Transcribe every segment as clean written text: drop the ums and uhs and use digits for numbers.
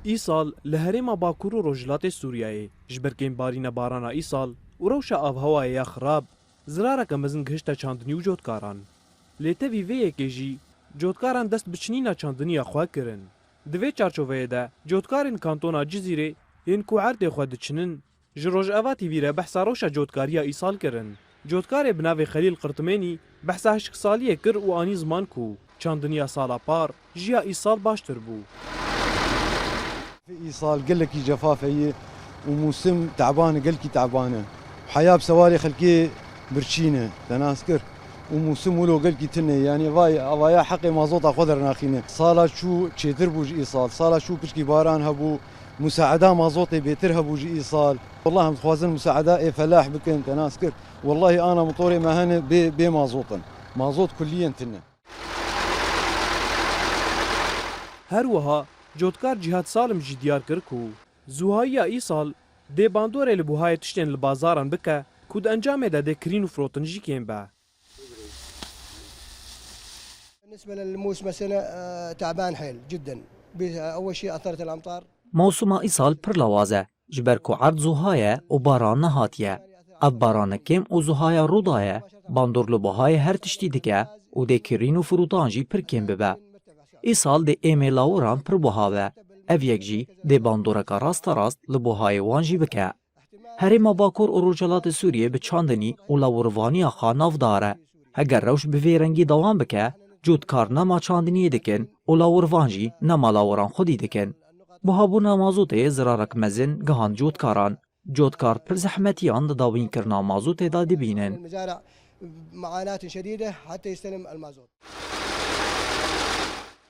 ایسال لهرما باکور و روجلات سوریه جبرکین بارینه بارانا ایسال و روشا آب هوای خراب زرارک مزن گهشتا چاندنی و جوتکاران لیته ویوه که جی جوتکاران دست بچنینا چاندنی خواه کرن دوی چارچوه ده جوتکارین کانتونا جزیره این کوعرد خود چنن جروج اواتی ویره بحثا روشا جوتکاریا ایسال کرن جوتکار بناوی خلیل قرطمانی بحثا هشک سالیه کر و آنی زمان کو چاندنیا سالا پار جیا ایسال باشتر بو في إيصال قال لك جفافة هي وموسم تعبانة قال لك تعبانة وحياة بسواري خلكي برشينة تناسكر وموسم ولو قال لك تنه يعني ضايا حقي مازوطة خضر ناخينه صالا شو تشيتر بوج إيصال صالا شو بشكي باران هبو مساعدة مازوطي بيتر هبوج إيصال والله متخوازن مساعدة فلاح بكن تناسكر والله أنا مطوري مهنة بمازوطن مازوط كليا تنه هروها جوتکار جهاد سالم جی دیار کر کو زوهایی ایسال دی باندور لبوهای تشتین لبازاران بکه کود انجام ده کرین و فروتن جی کیم با بالنسبة للموسم السنة تعبان حيل جدا أول شيء أثرت الأمطار موسم ایسال پر لوازه جبر کو عرض زوهایه و باران نهاتیه اف باران کم و زوهایا رودایه باندور لبوهای هر تشتی دکه و دی کرین و فروتان جی پر کم ببه ایسال دی ایمیلاوران پر بوهاوه اف یک جی دی باندورکا راست راست لبوهای وان جی بکه هرما باکور و روجلات سوریه به چاندنی و لاوروانی آخا ناف داره اگر روش به ویرنگی دوام بکه جودکار نما چاندنی دکن و لاوروان جی نما لاوران خودی دکن بوهابونا مازوته زرارک مزن گهان جودکاران جودکار پر زحمتیان داوین کرنا مازوته دا دبینن المزارع معاناة شديدة حتى يستلم المازوت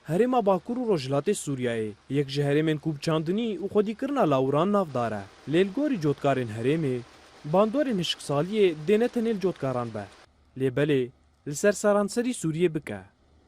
هرما باکور و روجلات سوریه یک جهرمن کوب چاندنی و خودی کرنا لاوران ناف داره لیلگوری جوتکارین هرمه باندورین هشک سالیه دینه تنیل جوتکاران به لیبله لسر سرانسری سوریه بکه